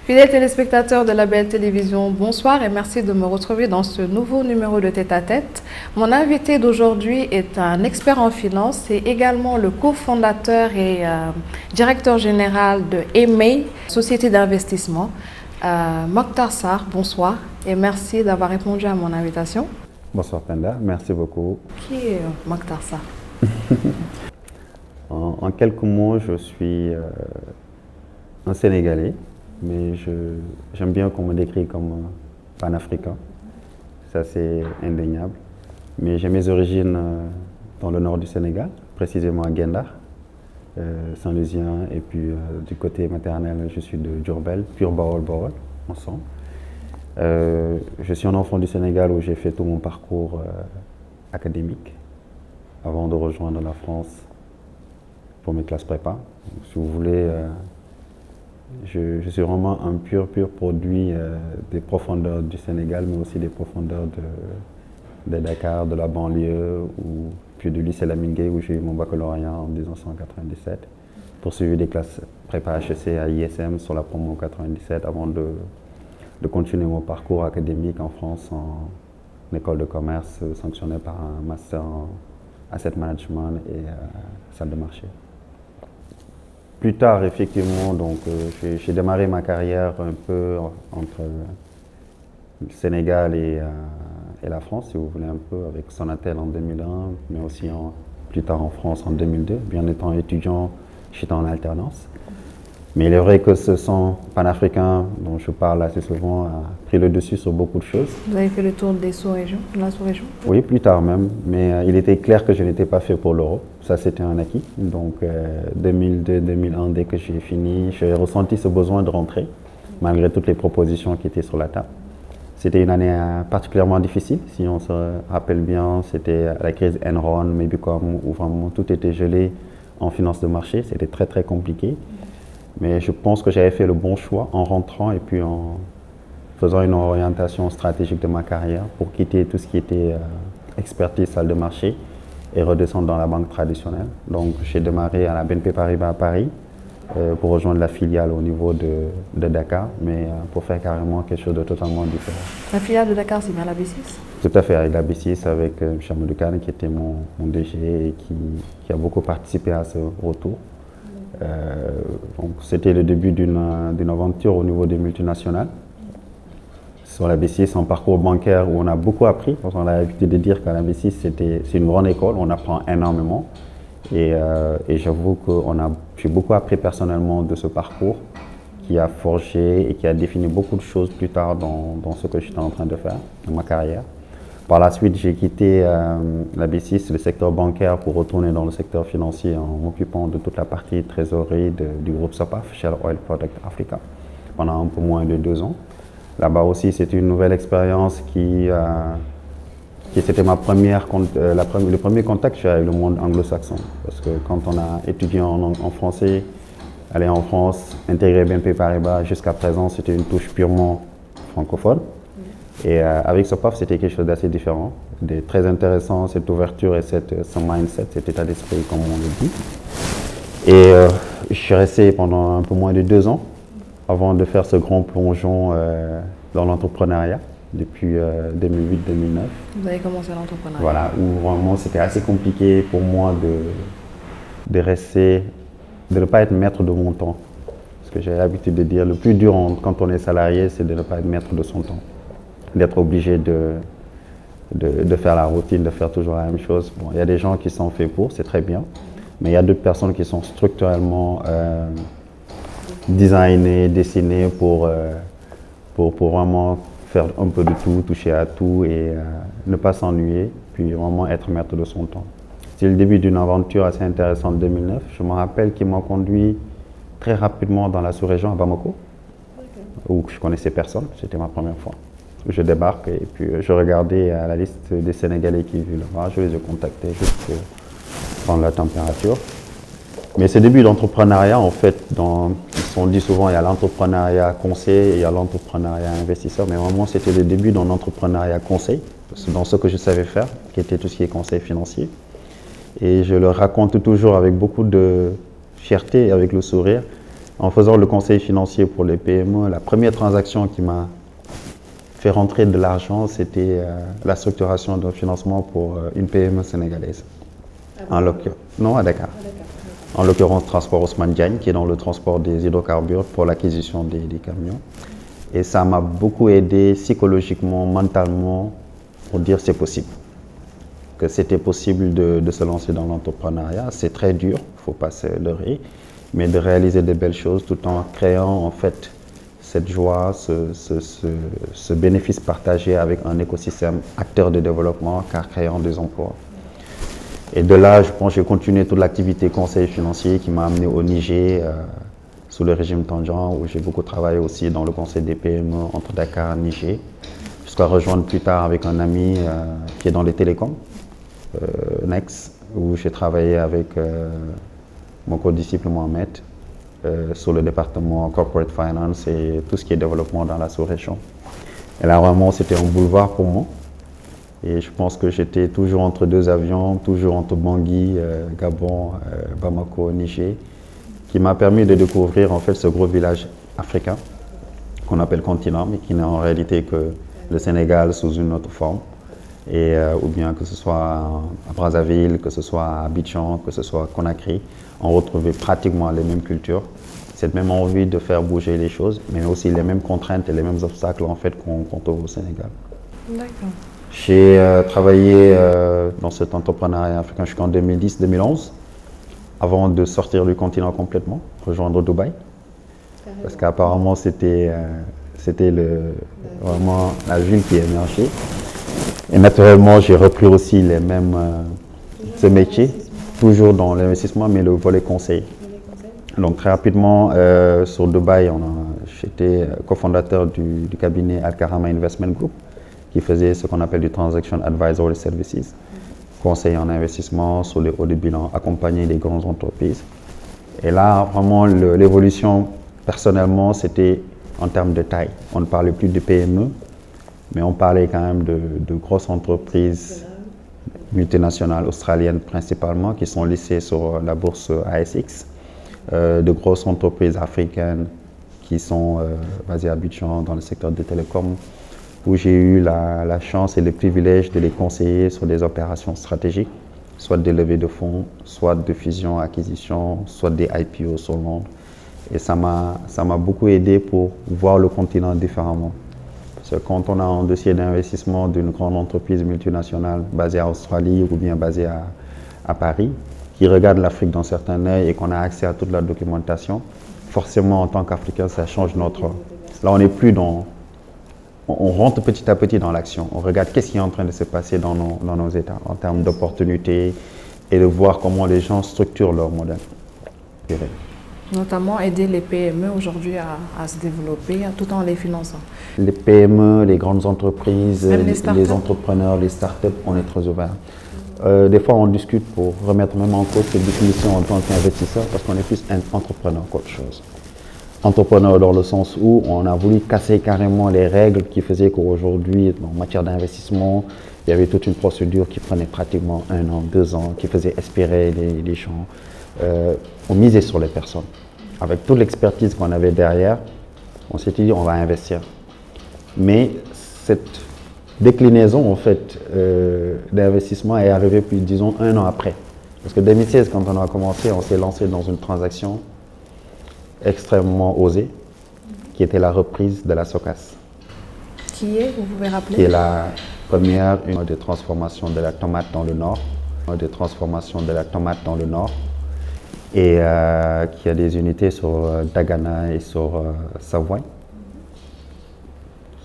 Fidèles téléspectateurs de la Belle Télévision, bonsoir et merci de me retrouver dans ce nouveau numéro de Tête à Tête. Mon invité d'aujourd'hui est un expert en finance et également le cofondateur et directeur général de EMEI, société d'investissement. Mokhtar Sarr, bonsoir et merci d'avoir répondu à mon invitation. Bonsoir Penda, merci beaucoup. Qui est Mokhtar Sarr? En quelques mots, je suis un Sénégalais, mais j'aime bien qu'on me décrit comme panafricain. Ça, c'est indéniable. Mais j'ai mes origines dans le nord du Sénégal, précisément à Guendar, Saint-Lusien, et puis du côté maternel, je suis de Diourbel, pur Baol-Baol, ensemble. Je suis un enfant du Sénégal où j'ai fait tout mon parcours académique avant de rejoindre la France pour mes classes prépa. Donc, si vous voulez, je suis vraiment un pur produit des profondeurs du Sénégal, mais aussi des profondeurs de Dakar, de la banlieue, puis du lycée Lamine Gueye où j'ai eu mon baccalauréat en 1997, poursuivi des classes prépa HEC à ISM sur la promo 97 avant de continuer mon parcours académique en France en école de commerce sanctionné par un master en asset management et salle de marché. Plus tard, effectivement, donc j'ai démarré ma carrière un peu entre le Sénégal et la France, si vous voulez, un peu avec Sonatel en 2001, mais aussi plus tard en France en 2002. Bien étant étudiant, j'étais en alternance. Mais il est vrai que ce son panafricain dont je parle assez souvent a pris le dessus sur beaucoup de choses. Vous avez fait le tour des sous-régions, de la sous-région? Oui, plus tard même. Mais il était clair que je n'étais pas fait pour l'Europe. Ça, c'était un acquis. Donc, 2002-2001, dès que j'ai fini, j'ai ressenti ce besoin de rentrer, malgré toutes les propositions qui étaient sur la table. C'était une année particulièrement difficile. Si on se rappelle bien, c'était la crise Enron, Mebicom, où vraiment tout était gelé en finance de marché. C'était très compliqué. Mais je pense que j'avais fait le bon choix en rentrant et puis en faisant une orientation stratégique de ma carrière pour quitter tout ce qui était expertise salle de marché et redescendre dans la banque traditionnelle. Donc j'ai démarré à la BNP Paribas à Paris pour rejoindre la filiale au niveau de Dakar, mais pour faire carrément quelque chose de totalement différent. La filiale de Dakar, c'est bien la B6? Tout à fait, avec la B6, avec Chamadou Kane qui était mon DG et qui a beaucoup participé à ce retour. Donc c'était le début d'une aventure au niveau des multinationales. Sur la B6, un parcours bancaire où on a beaucoup appris, parce qu'on a l'habitude de dire qu'à la B6, c'est une grande école, on apprend énormément. Et j'avoue que j'ai beaucoup appris personnellement de ce parcours qui a forgé et qui a défini beaucoup de choses plus tard dans ce que j'étais en train de faire, dans ma carrière. Par la suite, j'ai quitté la B6, le secteur bancaire, pour retourner dans le secteur financier en m'occupant de toute la partie trésorerie du groupe SOPAF, Shell Oil Product Africa, pendant un peu moins de 2 ans. Là-bas aussi, c'était une nouvelle expérience qui c'était le premier contact que j'ai avec le monde anglo-saxon. Parce que quand on a étudié en français, aller en France, intégrer BNP Paribas, jusqu'à présent, c'était une touche purement francophone. Et avec SOPAF, c'était quelque chose d'assez différent, très intéressant, cette ouverture et ce mindset, cet état d'esprit, comme on le dit. Et je suis resté pendant un peu moins de 2 ans avant de faire ce grand plongeon dans l'entrepreneuriat depuis 2008-2009. Vous avez commencé l'entrepreneuriat? Voilà, où vraiment c'était assez compliqué pour moi de rester, de ne pas être maître de mon temps. Parce que j'ai l'habitude de dire, le plus dur quand on est salarié, c'est de ne pas être maître de son temps. D'être obligé de faire la routine, de faire toujours la même chose. Bon, il y a des gens qui sont faits pour, c'est très bien, mais il y a d'autres personnes qui sont structurellement designées, dessinées pour vraiment faire un peu de tout, toucher à tout et ne pas s'ennuyer, puis vraiment être maître de son temps. C'est le début d'une aventure assez intéressante en 2009. Je me rappelle qu'il m'a conduit très rapidement dans la sous-région à Bamako, où je connaissais personne, c'était ma première fois. Je débarque et puis je regardais à la liste des Sénégalais qui vivent là-bas. Je les ai contactés juste pour prendre la température. Mais ce début d'entrepreneuriat, en fait, on dit souvent il y a l'entrepreneuriat conseil et il y a l'entrepreneuriat investisseur, mais vraiment c'était le début d'un entrepreneuriat conseil, dans ce que je savais faire, qui était tout ce qui est conseil financier. Et je le raconte toujours avec beaucoup de fierté et avec le sourire, En faisant le conseil financier pour les PME, la première transaction qui m'a fait rentrer de l'argent, c'était la structuration d'un financement pour une PME sénégalaise. Non, à Dakar. En l'occurrence, Transport Ousmane Diagne, qui est dans le transport des hydrocarbures pour l'acquisition des camions. Et ça m'a beaucoup aidé psychologiquement, mentalement, pour dire c'est possible. Que c'était possible de se lancer dans l'entrepreneuriat. C'est très dur, il ne faut pas se leurrer, mais de réaliser de belles choses tout en créant en fait cette joie, ce bénéfice partagé avec un écosystème acteur de développement car créant des emplois. Et de là, je pense que j'ai continué toute l'activité conseil financier qui m'a amené au Niger sous le régime Tandian où j'ai beaucoup travaillé aussi dans le conseil des PME entre Dakar et Niger jusqu'à rejoindre plus tard avec un ami qui est dans les télécoms, Nex, où j'ai travaillé avec mon co-disciple Mohamed sur le département Corporate Finance et tout ce qui est développement dans la sous-région. Et là, vraiment, c'était un boulevard pour moi. Et je pense que j'étais toujours entre deux avions, toujours entre Bangui, Gabon, Bamako, Niger, qui m'a permis de découvrir en fait ce gros village africain qu'on appelle continent, mais qui n'est en réalité que le Sénégal sous une autre forme. Ou bien que ce soit à Brazzaville, que ce soit à Abidjan, que ce soit à Conakry, on retrouvait pratiquement les mêmes cultures, cette même envie de faire bouger les choses, mais aussi les mêmes contraintes et les mêmes obstacles en fait qu'on trouve au Sénégal. D'accord. J'ai travaillé dans cet entrepreneuriat africain jusqu'en 2010-2011, avant de sortir du continent complètement, rejoindre Dubaï, parce qu'apparemment c'était vraiment la ville qui émergeait. Et naturellement, j'ai repris aussi les mêmes ce métier, toujours dans l'investissement, mais le volet conseil. Donc très rapidement, sur Dubaï, j'étais cofondateur du cabinet Al-Karama Investment Group, qui faisait ce qu'on appelle du Transaction Advisory Services, conseil en investissement sur les hauts de bilan, accompagner les grandes entreprises. Et là, vraiment, l'évolution, personnellement, c'était en termes de taille. On ne parlait plus de PME, mais on parlait quand même de grosses entreprises multinationales australiennes principalement, qui sont listées sur la bourse ASX, de grosses entreprises africaines qui sont basées à Abidjan dans le secteur des télécoms, où j'ai eu la chance et le privilège de les conseiller sur des opérations stratégiques, soit des levées de fonds, soit de fusion, acquisition, soit des IPO sur Londres. Et ça m'a beaucoup aidé pour voir le continent différemment. Parce que quand on a un dossier d'investissement d'une grande entreprise multinationale basée en Australie ou bien basée à Paris, qui regarde l'Afrique d'un certain œil et qu'on a accès à toute la documentation, forcément en tant qu'Africain, ça change notre... Là, on n'est plus dans... On rentre petit à petit dans l'action. On regarde qu'est-ce qui est en train de se passer dans nos États en termes d'opportunités et de voir comment les gens structurent leur modèle. Notamment aider les PME aujourd'hui à se développer tout en les finançant. Les PME, les grandes entreprises, les entrepreneurs, les startups, on est très ouverts. Des fois, on discute pour remettre même en cause cette définition en tant qu'investisseur parce qu'on est plus un entrepreneur qu'autre chose. Entrepreneur dans le sens où on a voulu casser carrément les règles qui faisaient qu'aujourd'hui, en matière d'investissement, il y avait toute une procédure qui prenait pratiquement 1 an, 2 ans, qui faisait expirer les gens. On misait sur les personnes. Avec toute l'expertise qu'on avait derrière, on s'était dit on va investir. Mais cette déclinaison en fait d'investissement est arrivée plus disons 1 an après. Parce que 2016, quand on a commencé, on s'est lancé dans une transaction extrêmement osée, qui était la reprise de la SOCAS. Qui est, vous pouvez rappeler? Qui est la première une de transformation de la tomate dans le Nord. De transformation de la tomate dans le Nord. Et qui a des unités sur Dagana et sur Savoie.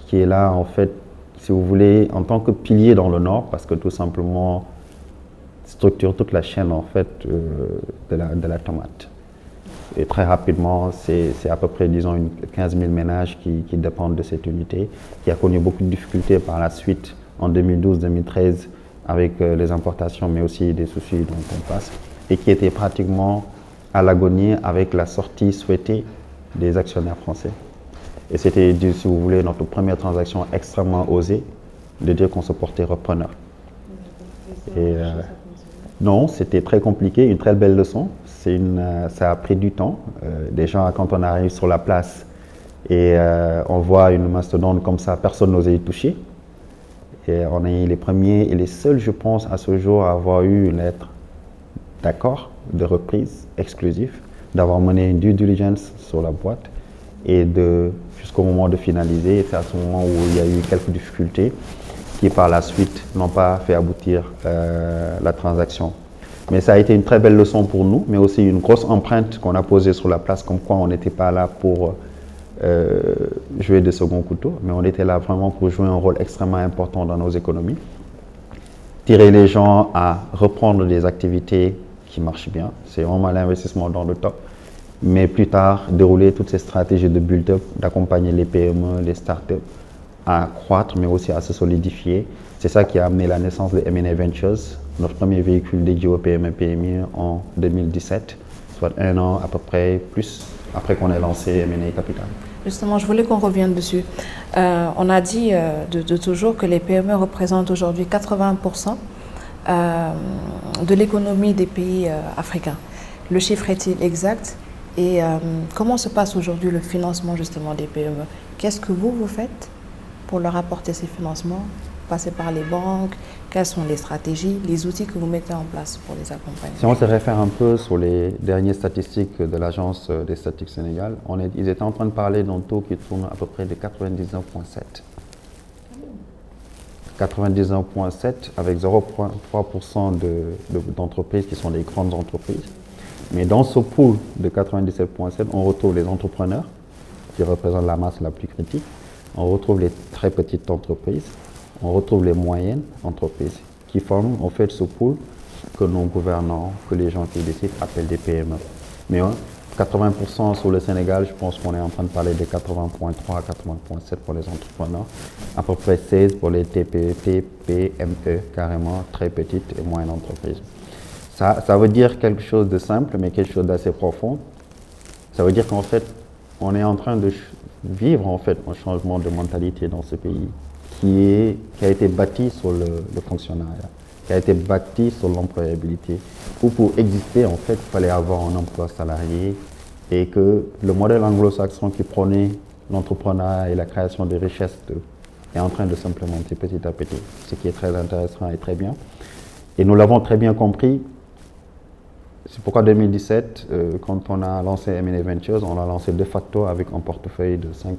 Qui est là, en fait, si vous voulez, en tant que pilier dans le Nord, parce que tout simplement structure toute la chaîne, en fait, de la tomate. Et très rapidement, c'est à peu près, disons, 15 000 ménages qui dépendent de cette unité, qui a connu beaucoup de difficultés par la suite, en 2012-2013, avec les importations, mais aussi des soucis dont on passe, et qui était pratiquement à l'agonie avec la sortie souhaitée des actionnaires français. Et c'était, si vous voulez, notre première transaction extrêmement osée, de dire qu'on se portait repreneur. Et non, c'était très compliqué, une très belle leçon. Ça a pris du temps. Déjà, quand on arrive sur la place et on voit une mastodonte comme ça, personne n'osait y toucher. Et on est les premiers et les seuls, je pense, à ce jour, à avoir eu une lettre d'accord de reprise exclusif, d'avoir mené une due diligence sur la boîte et jusqu'au moment de finaliser. C'est à ce moment où il y a eu quelques difficultés qui, par la suite, n'ont pas fait aboutir la transaction. Mais ça a été une très belle leçon pour nous, mais aussi une grosse empreinte qu'on a posée sur la place, comme quoi on n'était pas là pour jouer de second couteau, mais on était là vraiment pour jouer un rôle extrêmement important dans nos économies. Tirer les gens à reprendre des activités qui marchent bien, c'est vraiment l'investissement dans le top. Mais plus tard, dérouler toutes ces stratégies de build-up, d'accompagner les PME, les startups à croître, mais aussi à se solidifier. C'est ça qui a amené la naissance de M&A Ventures, notre premier véhicule dédié aux PME PMI en 2017, soit un an à peu près plus après qu'on ait lancé M&A Capital. Justement, je voulais qu'on revienne dessus. On a dit de toujours que les PME représentent aujourd'hui 80% de l'économie des pays africains. Le chiffre est-il exact? Et comment se passe aujourd'hui le financement justement des PME? Qu'est-ce que vous faites pour leur apporter ces financements? Passer par les banques? Quelles sont les stratégies, les outils que vous mettez en place pour les accompagner? Si on se réfère un peu sur les dernières statistiques de l'Agence des statistiques Sénégal, ils étaient en train de parler d'un taux qui tourne à peu près de 99,7. 99,7 avec 0,3% d'entreprises qui sont des grandes entreprises. Mais dans ce pool de 97,7, on retrouve les entrepreneurs qui représentent la masse la plus critique. On retrouve les très petites entreprises. On retrouve les moyennes entreprises qui forment en fait ce pool que nos gouvernants, que les gens qui décident appellent des PME. Mais 80% sur le Sénégal, je pense qu'on est en train de parler de 80,3 à 80,7 pour les entrepreneurs, à peu près 16 pour les TPE, TPME, carrément très petites et moyennes entreprises. Ça veut dire quelque chose de simple, mais quelque chose d'assez profond. Ça veut dire qu'en fait, on est en train de vivre en fait un changement de mentalité dans ce pays qui a été bâti sur le fonctionnariat, qui a été bâti sur l'employabilité. Où pour exister, en fait, il fallait avoir un emploi salarié et que le modèle anglo-saxon qui prônait l'entrepreneuriat et la création de richesses est en train de s'implémenter petit à petit, ce qui est très intéressant et très bien. Et nous l'avons très bien compris. C'est pourquoi en 2017, quand on a lancé M&A Ventures, on l'a lancé de facto avec un portefeuille de 5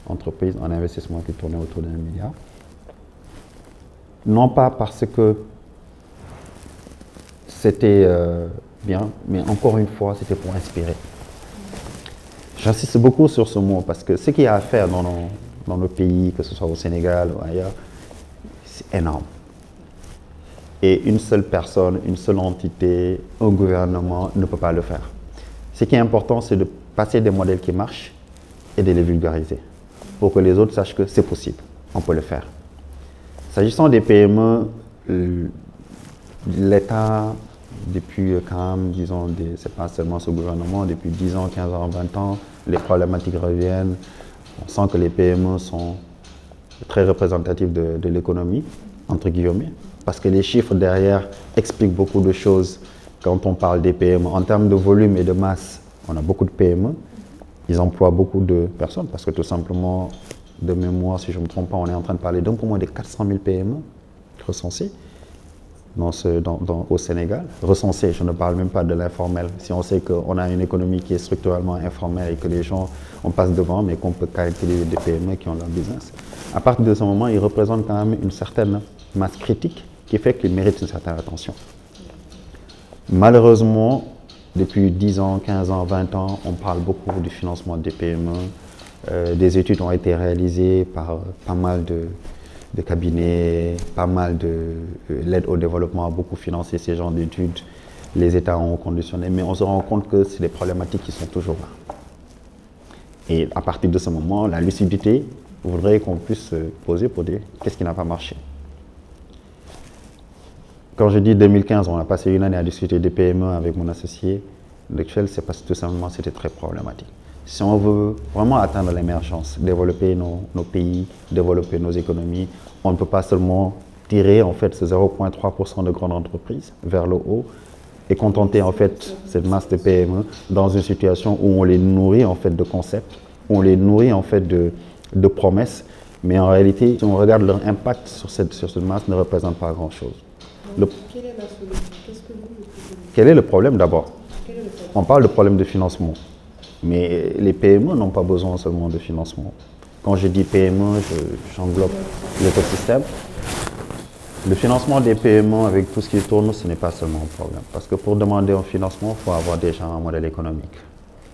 entreprises en investissement qui tournaient autour d'1 milliard. Non pas parce que c'était bien, mais encore une fois, c'était pour inspirer. J'insiste beaucoup sur ce mot parce que ce qu'il y a à faire dans nos pays, que ce soit au Sénégal ou ailleurs, c'est énorme. Et une seule personne, une seule entité, un gouvernement ne peut pas le faire. Ce qui est important, c'est de passer des modèles qui marchent et de les vulgariser pour que les autres sachent que c'est possible, on peut le faire. S'agissant des PME, l'État, depuis quand même, disons, c'est pas seulement ce gouvernement, depuis 10 ans, 15 ans, 20 ans, les problématiques reviennent. On sent que les PME sont très représentatifs de l'économie, entre guillemets, parce que les chiffres derrière expliquent beaucoup de choses quand on parle des PME. En termes de volume et de masse, on a beaucoup de PME. Ils emploient beaucoup de personnes parce que tout simplement, de mémoire, si je ne me trompe pas, on est en train de parler d'un peu moins de 400 000 PME recensés au Sénégal. Recensés, je ne parle même pas de l'informel. Si on sait qu'on a une économie qui est structurellement informelle et que les gens, on passe devant, mais qu'on peut caractériser des PME qui ont leur business, à partir de ce moment, ils représentent quand même une certaine masse critique qui fait qu'ils méritent une certaine attention. Malheureusement, depuis 10 ans, 15 ans, 20 ans, on parle beaucoup du financement des PME. Des études ont été réalisées par pas mal de cabinets, pas mal de l'aide au développement a beaucoup financé ces genres d'études. Les États ont conditionné, mais on se rend compte que c'est des problématiques qui sont toujours là. Et à partir de ce moment, la lucidité voudrait qu'on puisse se poser pour dire qu'est-ce qui n'a pas marché. Quand je dis 2015, on a passé une année à discuter des PME avec mon associé. L'actuel, c'est parce que tout simplement, c'était très problématique. Si on veut vraiment atteindre l'émergence, développer nos pays, développer nos économies, on ne peut pas seulement tirer en fait ce 0,3% de grandes entreprises vers le haut, et contenter en fait cette masse de PME dans une situation où on les nourrit en fait de concepts, où on les nourrit en fait de promesses, mais en réalité, si on regarde leur impact sur cette masse, ne représente pas grand-chose. Quelle est la solution? Qu'est-ce que vous proposez? Quel est le problème d'abord? On parle de problème de financement, mais les PME n'ont pas besoin seulement de financement. Quand je dis PME, j'englobe l'écosystème. Le financement des PME avec tout ce qui tourne, ce n'est pas seulement un problème. Parce que pour demander un financement, il faut avoir déjà un modèle économique.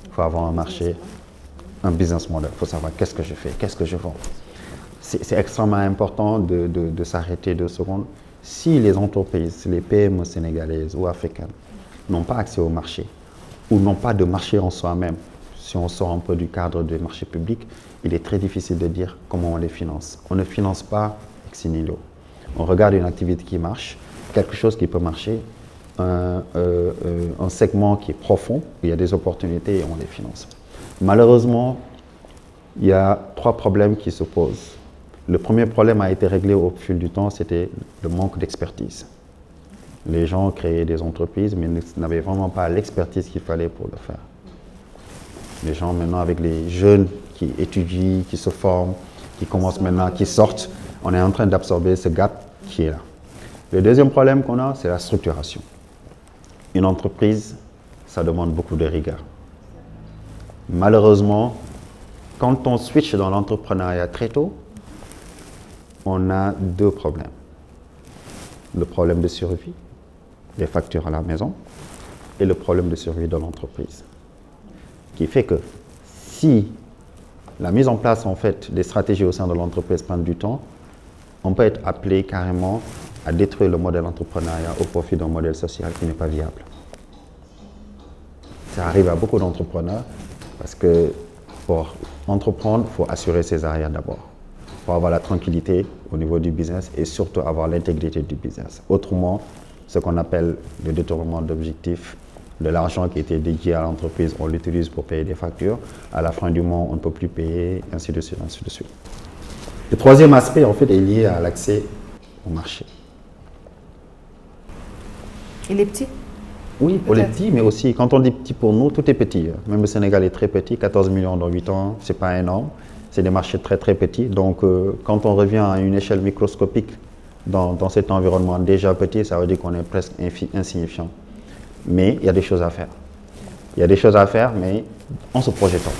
Il faut avoir un marché, un business model. Il faut savoir qu'est-ce que je fais, qu'est-ce que je vends. C'est extrêmement important de s'arrêter 2 secondes. Si les entreprises, les PME sénégalaises ou africaines n'ont pas accès au marché ou n'ont pas de marché en soi-même, si on sort un peu du cadre des marchés publics, il est très difficile de dire comment on les finance. On ne finance pas ex nihilo. On regarde une activité qui marche, quelque chose qui peut marcher, un segment qui est profond, où il y a des opportunités et on les finance. Malheureusement, il y a 3 problèmes qui se posent. Le premier problème a été réglé au fil du temps, c'était le manque d'expertise. Les gens créaient des entreprises, mais n'avaient vraiment pas l'expertise qu'il fallait pour le faire. Les gens maintenant, avec les jeunes qui étudient, qui se forment, qui commencent maintenant, qui sortent, on est en train d'absorber ce gap qui est là. Le deuxième problème qu'on a, c'est la structuration. Une entreprise, ça demande beaucoup de rigueur. Malheureusement, quand on switch dans l'entrepreneuriat très tôt, on a 2 problèmes. Le problème de survie, les factures à la maison, et le problème de survie de l'entreprise. Qui fait que si la mise en place en fait, des stratégies au sein de l'entreprise prend du temps, on peut être appelé carrément à détruire le modèle entrepreneuriat au profit d'un modèle social qui n'est pas viable. Ça arrive à beaucoup d'entrepreneurs parce que pour entreprendre, il faut assurer ses arrières d'abord. Il faut avoir la tranquillité au niveau du business et surtout avoir l'intégrité du business. Autrement, ce qu'on appelle le détournement d'objectifs, de l'argent qui était dédié à l'entreprise, on l'utilise pour payer des factures. À la fin du mois, on ne peut plus payer, ainsi de suite, ainsi de suite. Le troisième aspect, en fait, est lié à l'accès au marché. Il est petit? Oui, pour les petits, mais aussi, quand on dit petit pour nous, tout est petit. Même le Sénégal est très petit, 14 millions dans 8 ans, ce n'est pas énorme. C'est des marchés très très petits. Donc, quand on revient à une échelle microscopique dans cet environnement déjà petit, ça veut dire qu'on est presque insignifiant. Mais il y a des choses à faire. Il y a des choses à faire, mais en se projetant.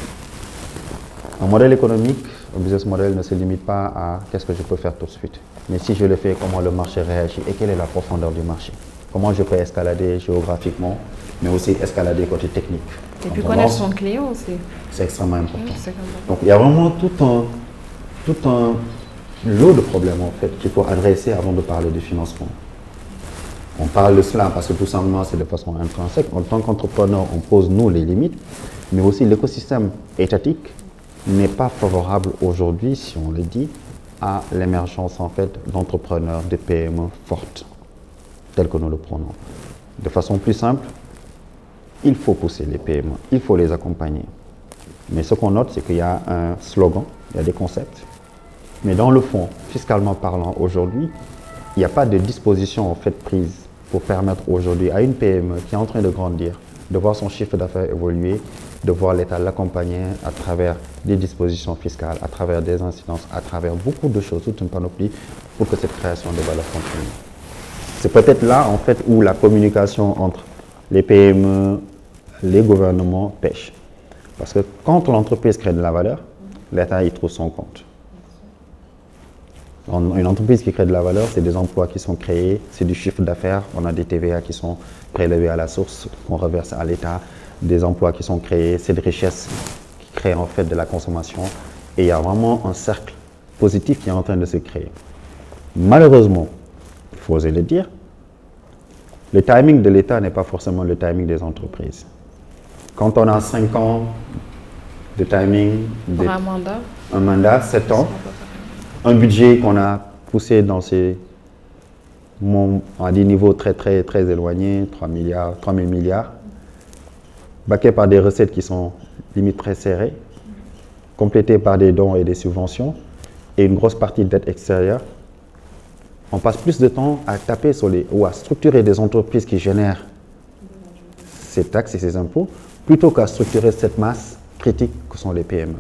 Un modèle économique, un business model ne se limite pas à qu'est-ce que je peux faire tout de suite. Mais si je le fais, comment le marché réagit et quelle est la profondeur du marché. Comment je peux escalader géographiquement, mais aussi escalader côté technique. Et puis connaître son client aussi. C'est extrêmement important. Donc il y a vraiment tout un lot de problèmes en fait qu'il faut adresser avant de parler de financement. On parle de cela parce que tout simplement c'est de façon intrinsèque. En tant qu'entrepreneur, on pose nous les limites, mais aussi l'écosystème étatique n'est pas favorable aujourd'hui, si on le dit, à l'émergence en fait d'entrepreneurs, de PME fortes, telles que nous le prenons. De façon plus simple, il faut pousser les PME, il faut les accompagner. Mais ce qu'on note, c'est qu'il y a un slogan, il y a des concepts, mais dans le fond, fiscalement parlant aujourd'hui, il n'y a pas de disposition en fait prise pour permettre aujourd'hui à une PME qui est en train de grandir, de voir son chiffre d'affaires évoluer, de voir l'État l'accompagner à travers des dispositions fiscales, à travers des incidences, à travers beaucoup de choses, toute une panoplie pour que cette création de valeur continue. C'est peut-être là en fait où la communication entre les PME, les gouvernements pêche. Parce que quand l'entreprise crée de la valeur, l'État y trouve son compte. Une entreprise qui crée de la valeur, c'est des emplois qui sont créés, c'est du chiffre d'affaires, on a des TVA qui sont prélevés à la source, qu'on reverse à l'État, des emplois qui sont créés, c'est des richesses qui créent en fait de la consommation et il y a vraiment un cercle positif qui est en train de se créer. Malheureusement, il faut oser le dire, le timing de l'État n'est pas forcément le timing des entreprises. Quand on a 5 ans de timing, un mandat, 7 ans, un budget qu'on a poussé dans à des niveaux très éloignés, 3 000 milliards, baqués par des recettes qui sont limite très serrées, complétées par des dons et des subventions, et une grosse partie de dette extérieure, on passe plus de temps à taper sur ou à structurer des entreprises qui génèrent ces taxes et ces impôts plutôt qu'à structurer cette masse critique que sont les PME.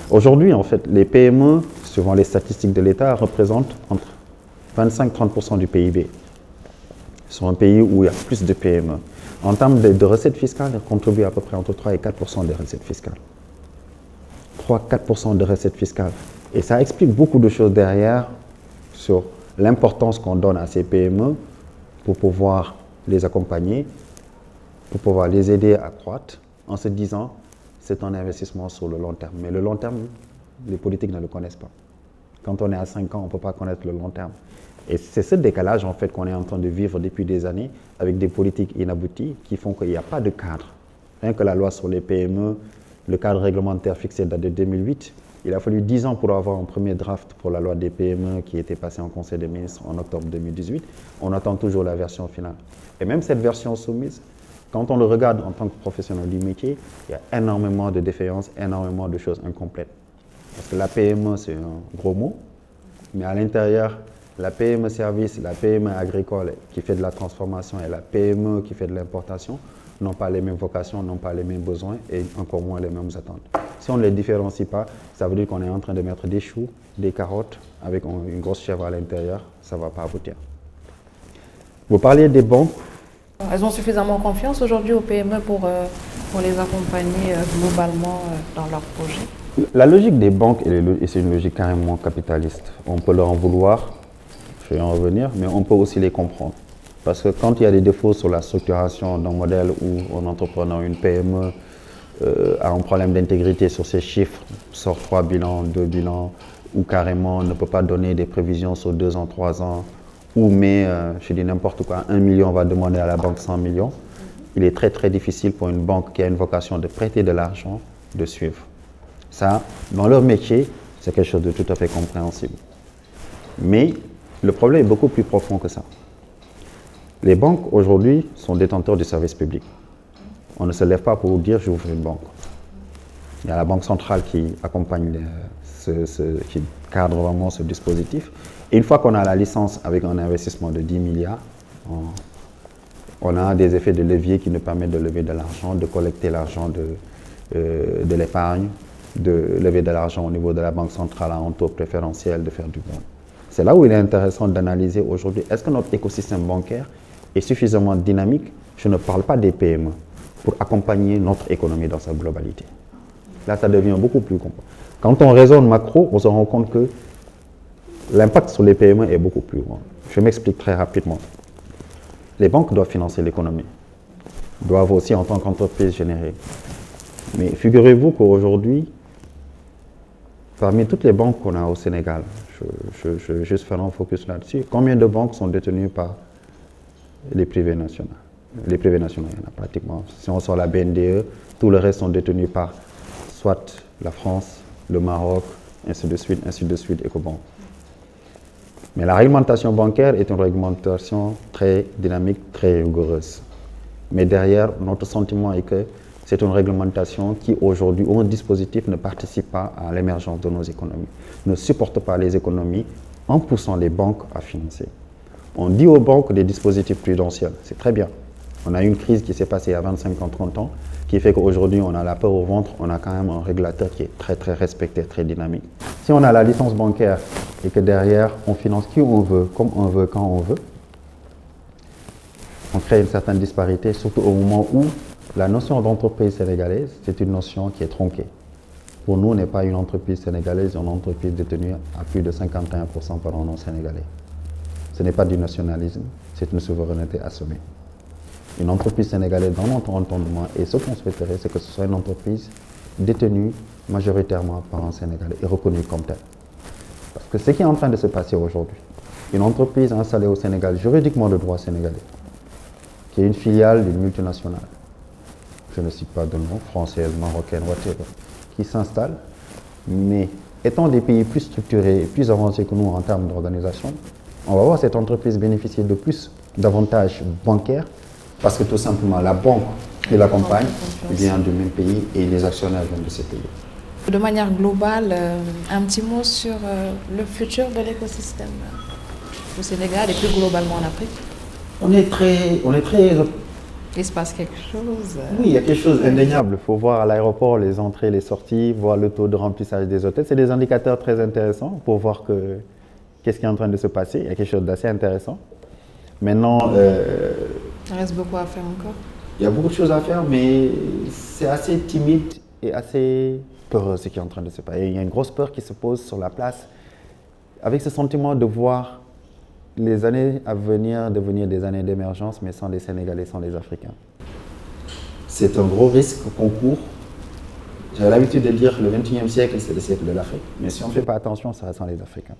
Aujourd'hui, en fait, les PME, suivant les statistiques de l'État, représentent entre 25-30% du PIB. Sur un pays où il y a plus de PME. En termes de recettes fiscales, elles contribuent à peu près entre 3 et 4% des recettes fiscales. 3-4% de recettes fiscales. Et ça explique beaucoup de choses derrière sur l'importance qu'on donne à ces PME pour pouvoir les accompagner, pour pouvoir les aider à croître, en se disant c'est un investissement sur le long terme. Mais le long terme, les politiques ne le connaissent pas. Quand on est à 5 ans, on ne peut pas connaître le long terme. Et c'est ce décalage en fait qu'on est en train de vivre depuis des années avec des politiques inabouties qui font qu'il n'y a pas de cadre. Rien que la loi sur les PME, le cadre réglementaire fixé date de 2008, il a fallu 10 ans pour avoir un premier draft pour la loi des PME qui était passé en Conseil des ministres en octobre 2018. On attend toujours la version finale. Et même cette version soumise, quand on le regarde en tant que professionnel du métier, il y a énormément de défaillances, énormément de choses incomplètes. Parce que la PME, c'est un gros mot, mais à l'intérieur, la PME service, la PME agricole qui fait de la transformation et la PME qui fait de l'importation n'ont pas les mêmes vocations, n'ont pas les mêmes besoins et encore moins les mêmes attentes. Si on ne les différencie pas, ça veut dire qu'on est en train de mettre des choux, des carottes avec une grosse chèvre à l'intérieur, ça ne va pas aboutir. Vous parliez des banques. Elles ont suffisamment confiance aujourd'hui aux PME pour les accompagner globalement dans leurs projets? La logique des banques, c'est une logique carrément capitaliste. On peut leur en vouloir, je vais en revenir, mais on peut aussi les comprendre. Parce que quand il y a des défauts sur la structuration d'un modèle où un entrepreneur, une PME, a un problème d'intégrité sur ses chiffres, sort 3 bilans, 2 bilans, ou carrément ne peut pas donner des prévisions sur 2 ans, 3 ans, ou mais, je dis n'importe quoi, 1 million va demander à la banque 100 millions, il est très très difficile pour une banque qui a une vocation de prêter de l'argent de suivre. Ça, dans leur métier, c'est quelque chose de tout à fait compréhensible. Mais le problème est beaucoup plus profond que ça. Les banques, aujourd'hui, sont détenteurs du service public. On ne se lève pas pour dire « j'ouvre une banque ». Il y a la Banque centrale qui accompagne, qui cadre vraiment ce dispositif. Et une fois qu'on a la licence avec un investissement de 10 milliards, on a des effets de levier qui nous permettent de lever de l'argent, de collecter l'argent de l'épargne, de lever de l'argent au niveau de la Banque centrale à un taux préférentiel, de faire du bon. C'est là où il est intéressant d'analyser aujourd'hui, est-ce que notre écosystème bancaire est suffisamment dynamique, je ne parle pas des PME, pour accompagner notre économie dans sa globalité. Là, ça devient beaucoup plus complexe. Quand on raisonne macro, on se rend compte que l'impact sur les PME est beaucoup plus grand. Je m'explique très rapidement. Les banques doivent financer l'économie, doivent aussi en tant qu'entreprise générer. Mais figurez-vous qu'aujourd'hui, parmi toutes les banques qu'on a au Sénégal, je vais juste faire un focus là-dessus, combien de banques sont détenues par les privés nationaux? Les privés nationaux, il y en a pratiquement. Si on sort la BNDE, tout le reste sont détenus par soit la France, le Maroc, ainsi de suite, Ecobank. Mais la réglementation bancaire est une réglementation très dynamique, très rigoureuse. Mais derrière, notre sentiment est que c'est une réglementation qui aujourd'hui, ou un dispositif, ne participe pas à l'émergence de nos économies, ne supporte pas les économies en poussant les banques à financer. On dit aux banques des dispositifs prudentiels, c'est très bien. On a eu une crise qui s'est passée il y a 25 ans, 30 ans, qui fait qu'aujourd'hui on a la peur au ventre, on a quand même un régulateur qui est très très respecté, très dynamique. Si on a la licence bancaire et que derrière on finance qui on veut, comme on veut, quand on veut, on crée une certaine disparité, surtout au moment où la notion d'entreprise sénégalaise, c'est une notion qui est tronquée. Pour nous, on n'est pas une entreprise sénégalaise, une entreprise détenue à plus de 51% par un non sénégalais. Ce n'est pas du nationalisme, c'est une souveraineté assumée. Une entreprise sénégalaise, dans notre entendement, et ce qu'on souhaiterait, c'est que ce soit une entreprise détenue majoritairement par un Sénégalais et reconnue comme telle. Parce que ce qui est en train de se passer aujourd'hui, une entreprise installée au Sénégal, juridiquement de droit sénégalais, qui est une filiale d'une multinationale, je ne cite pas de nom, française, marocaine, whatever, qui s'installe, mais étant des pays plus structurés et plus avancés que nous en termes d'organisation, on va voir cette entreprise bénéficier de plus d'avantages bancaires parce que tout simplement la banque qui l'accompagne vient du même pays et les actionnaires viennent de ces pays. De manière globale, un petit mot sur le futur de l'écosystème au Sénégal et plus globalement en Afrique. On est très Il se passe quelque chose. Oui, il y a quelque chose d'indéniable. Il faut voir à l'aéroport les entrées, les sorties, voir le taux de remplissage des hôtels. C'est des indicateurs très intéressants pour voir qu'est-ce qui est en train de se passer. Il y a quelque chose d'assez intéressant. Maintenant, Il reste beaucoup à faire encore. il y a beaucoup de choses à faire, mais c'est assez timide et assez peureux ce qui est en train de se passer. Il y a une grosse peur qui se pose sur la place, avec ce sentiment de voir les années à venir devenir des années d'émergence, mais sans les Sénégalais, sans les Africains. C'est un gros risque qu'on court. J'avais l'habitude de dire que le XXIe siècle, c'est le siècle de l'Afrique. Mais si on ne fait pas attention, ça reste sans les Africains.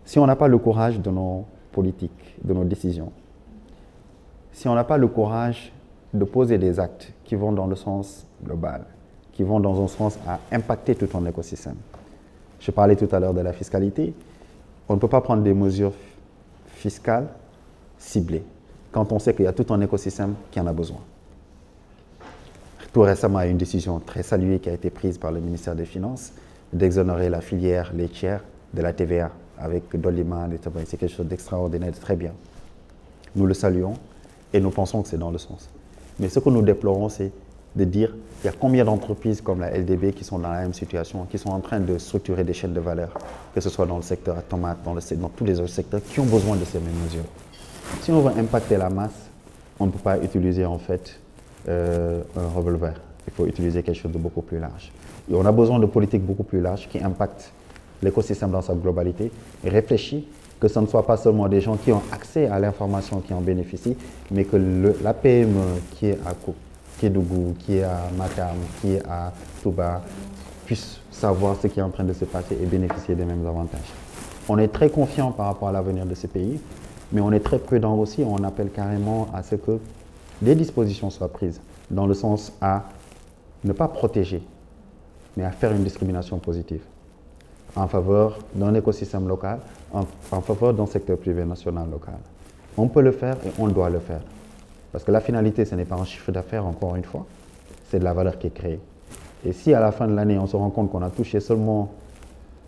Si on n'a pas le courage de nos politiques, de nos décisions, si on n'a pas le courage de poser des actes qui vont dans le sens global, qui vont dans un sens à impacter tout ton écosystème. Je parlais tout à l'heure de la fiscalité. On ne peut pas prendre des mesures fiscales ciblées quand on sait qu'il y a tout un écosystème qui en a besoin. Tout récemment, il y a une décision très saluée qui a été prise par le ministère des Finances d'exonérer la filière laitière de la TVA avec Dolima, c'est quelque chose d'extraordinaire, de très bien. Nous le saluons et nous pensons que c'est dans le sens. Mais ce que nous déplorons, c'est de dire il y a combien d'entreprises comme la LDB qui sont dans la même situation, qui sont en train de structurer des chaînes de valeur, que ce soit dans le secteur à tomate, dans tous les autres secteurs, qui ont besoin de ces mêmes mesures. Si on veut impacter la masse, on ne peut pas utiliser en fait un revolver. Il faut utiliser quelque chose de beaucoup plus large. Et on a besoin de politiques beaucoup plus larges qui impactent l'écosystème dans sa globalité et réfléchir que ce ne soit pas seulement des gens qui ont accès à l'information qui en bénéficient, mais que la PME qui est à Kédougou, qui est à Matam, qui est à Touba, puisse savoir ce qui est en train de se passer et bénéficier des mêmes avantages. On est très confiant par rapport à l'avenir de ces pays, mais on est très prudent aussi. On appelle carrément à ce que des dispositions soient prises, dans le sens à ne pas protéger, mais à faire une discrimination positive en faveur d'un écosystème local, en faveur d'un secteur privé national local. On peut le faire et on doit le faire. Parce que la finalité, ce n'est pas un chiffre d'affaires, encore une fois, c'est de la valeur qui est créée. Et si à la fin de l'année, on se rend compte qu'on a touché seulement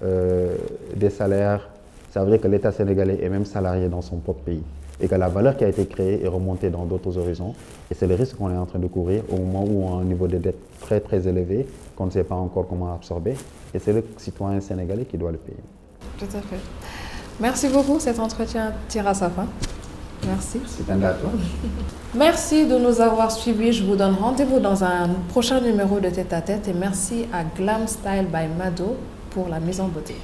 des salaires, ça veut dire que l'État sénégalais est même salarié dans son propre pays et que la valeur qui a été créée est remontée dans d'autres horizons. Et c'est le risque qu'on est en train de courir au moment où on a un niveau de dette très très élevé, qu'on ne sait pas encore comment absorber. Et c'est le citoyen sénégalais qui doit le payer. Tout à fait. Merci beaucoup. Cet entretien tire à sa fin. Merci. C'est un à toi. Merci de nous avoir suivis. Je vous donne rendez-vous dans un prochain numéro de Tête à Tête et merci à Glam Style by Mado pour la mise en beauté.